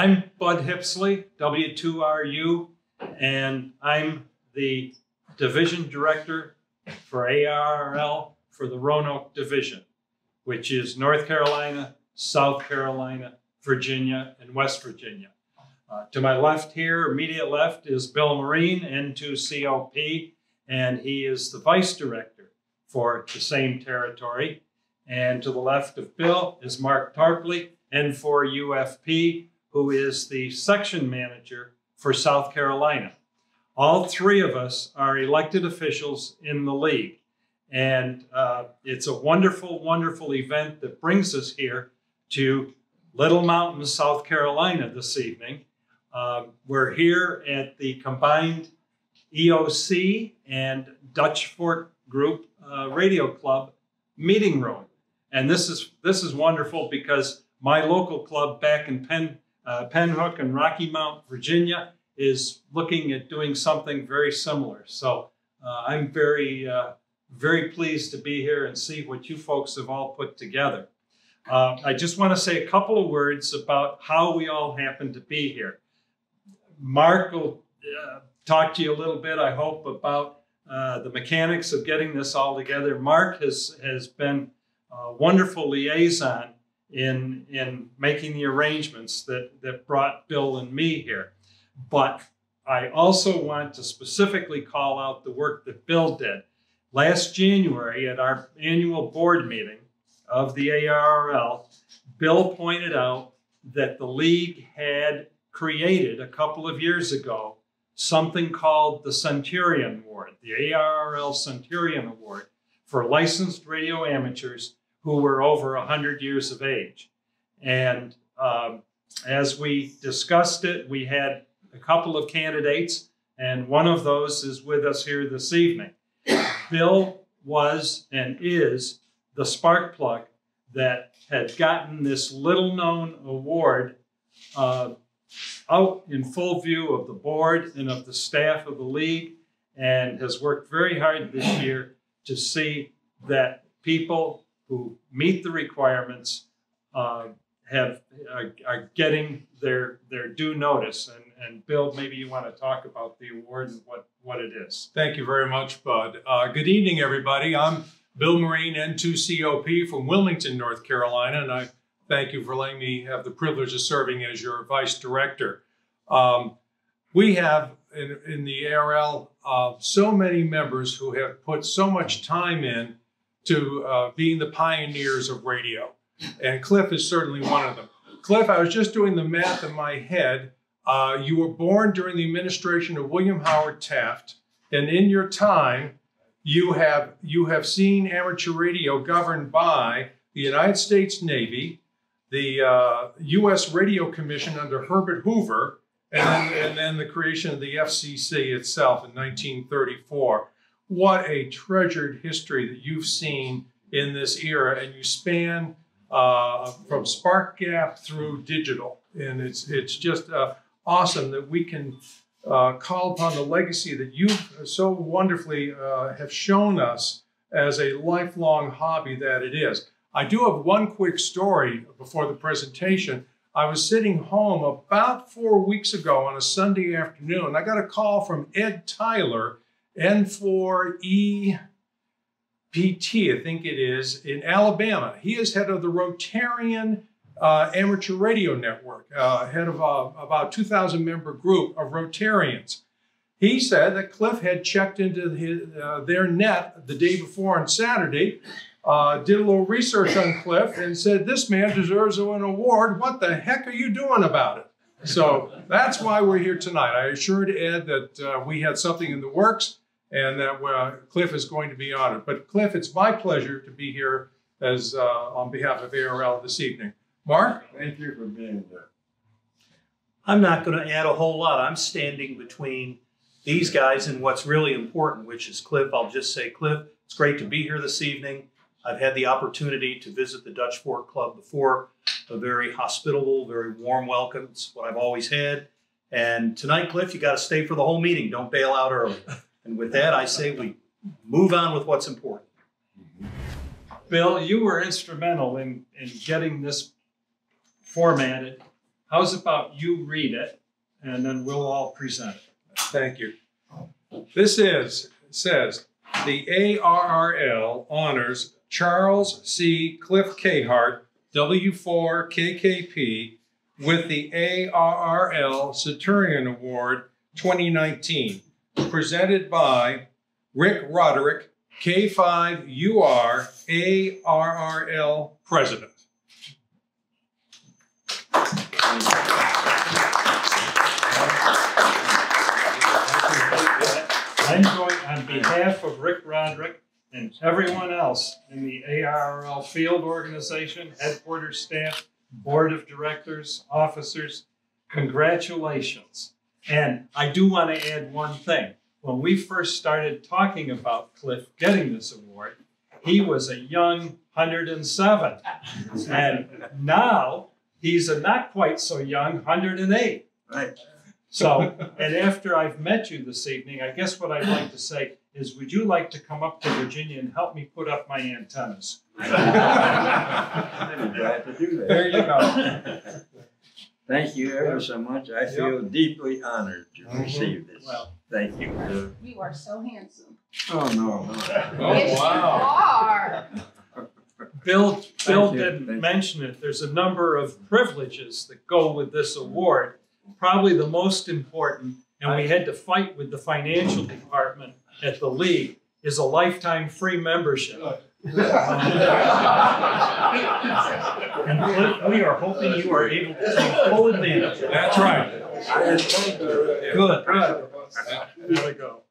I'm Bud Hipsley, W2RU, and I'm the Division Director for ARRL for the Roanoke Division, which is North Carolina, South Carolina, Virginia, and West Virginia. To my left here, immediate left, is Bill Marine, N2COP, and he is the Vice Director for the same territory. And to the left of Bill is Mark Tarpley, N4UFP, who is the Section Manager for South Carolina. All three of us are elected officials in the League. And it's a wonderful, wonderful event that brings us here to Little Mountain, South Carolina this evening. We're here at the combined EOC and Dutch Fork Group Radio Club meeting room. And this is wonderful because my local club back in Penhook and Rocky Mount, Virginia, is looking at doing something very similar. So I'm very pleased to be here and see what you folks have all put together. I just want to say a couple of words about how we all happen to be here. Mark will talk to you a little bit, I hope, about the mechanics of getting this all together. Mark has been a wonderful liaison in making the arrangements that brought Bill and me here. But I also want to specifically call out the work that Bill did. Last January at our annual board meeting of the ARRL, Bill pointed out that the League had created a couple of years ago something called the Centurion Award, the ARRL Centurion Award, for licensed radio amateurs who were over 100 years of age. And as we discussed it, we had a couple of candidates, and one of those is with us here this evening. Bill was and is the spark plug that had gotten this little-known award out in full view of the board and of the staff of the League, and has worked very hard this year to see that people who meet the requirements are getting their due notice. And Bill, maybe you want to talk about the award and what it is. Thank you very much, Bud. Good evening, everybody. I'm Bill Marine, N2COP from Wilmington, North Carolina, and I thank you for letting me have the privilege of serving as your Vice Director. We have in the ARRL so many members who have put so much time in to being the pioneers of radio, and Cliff is certainly one of them. Cliff, I was just doing the math in my head. You were born during the administration of William Howard Taft, and in your time, you have seen amateur radio governed by the United States Navy, the U.S. Radio Commission under Herbert Hoover, and then the creation of the FCC itself in 1934. What a treasured history that you've seen in this era, and you span from spark gap through digital, and it's just awesome that we can call upon the legacy that you so wonderfully have shown us as a lifelong hobby that it is. I do have one quick story before the presentation. I was sitting home about 4 weeks ago on a Sunday afternoon. I got a call from Ed Tyler, N4EPT, I think it is, in Alabama. He is head of the Rotarian Amateur Radio Network, head of about 2,000 member group of Rotarians. He said that Cliff had checked into their net the day before on Saturday, did a little research on Cliff, and said, this man deserves an award. What the heck are you doing about it? So that's why we're here tonight. I assured Ed that we had something in the works and that Cliff is going to be honored. But Cliff, it's my pleasure to be here as on behalf of ARRL this evening. Mark? Thank you for being here. I'm not going to add a whole lot. I'm standing between these guys and what's really important, which is Cliff. I'll just say, Cliff, it's great to be here this evening. I've had the opportunity to visit the Dutch Fork Club before. A very hospitable, very warm welcome. It's what I've always had. And tonight, Cliff, you got to stay for the whole meeting. Don't bail out early. And with that, I say we move on with what's important. Bill, you were instrumental in getting this formatted how's about you read it, and then we'll all present it. Thank you. This says, the ARRL honors Charles C. Cliff Kayhart, W4KKP, with the ARRL Centurion Award 2019, presented by Rick Roderick, K5UR ARRL President. I'm going, on behalf of Rick Roderick and everyone else in the ARRL field organization, headquarters staff, board of directors, officers, congratulations. And I do want to add one thing. When we first started talking about Cliff getting this award, he was a young 107. And now he's a not quite so young 108. Right. So, and after I've met you this evening, I guess what I'd like to say is, would you like to come up to Virginia and help me put up my antennas? I'd be glad to do that. There you go. Thank you ever so much. I feel deeply honored to receive this. Well, thank you. You are so handsome. Oh, no. Oh, Yes, wow. you are. Bill Thank you. didn't Thank you. mention it. There's a number of privileges that go with this award. Probably the most important, and we had to fight with the financial department at the league, is a lifetime free membership. And Cliff, we are hoping you are able to take full advantage of it. That's right. Good. There we go.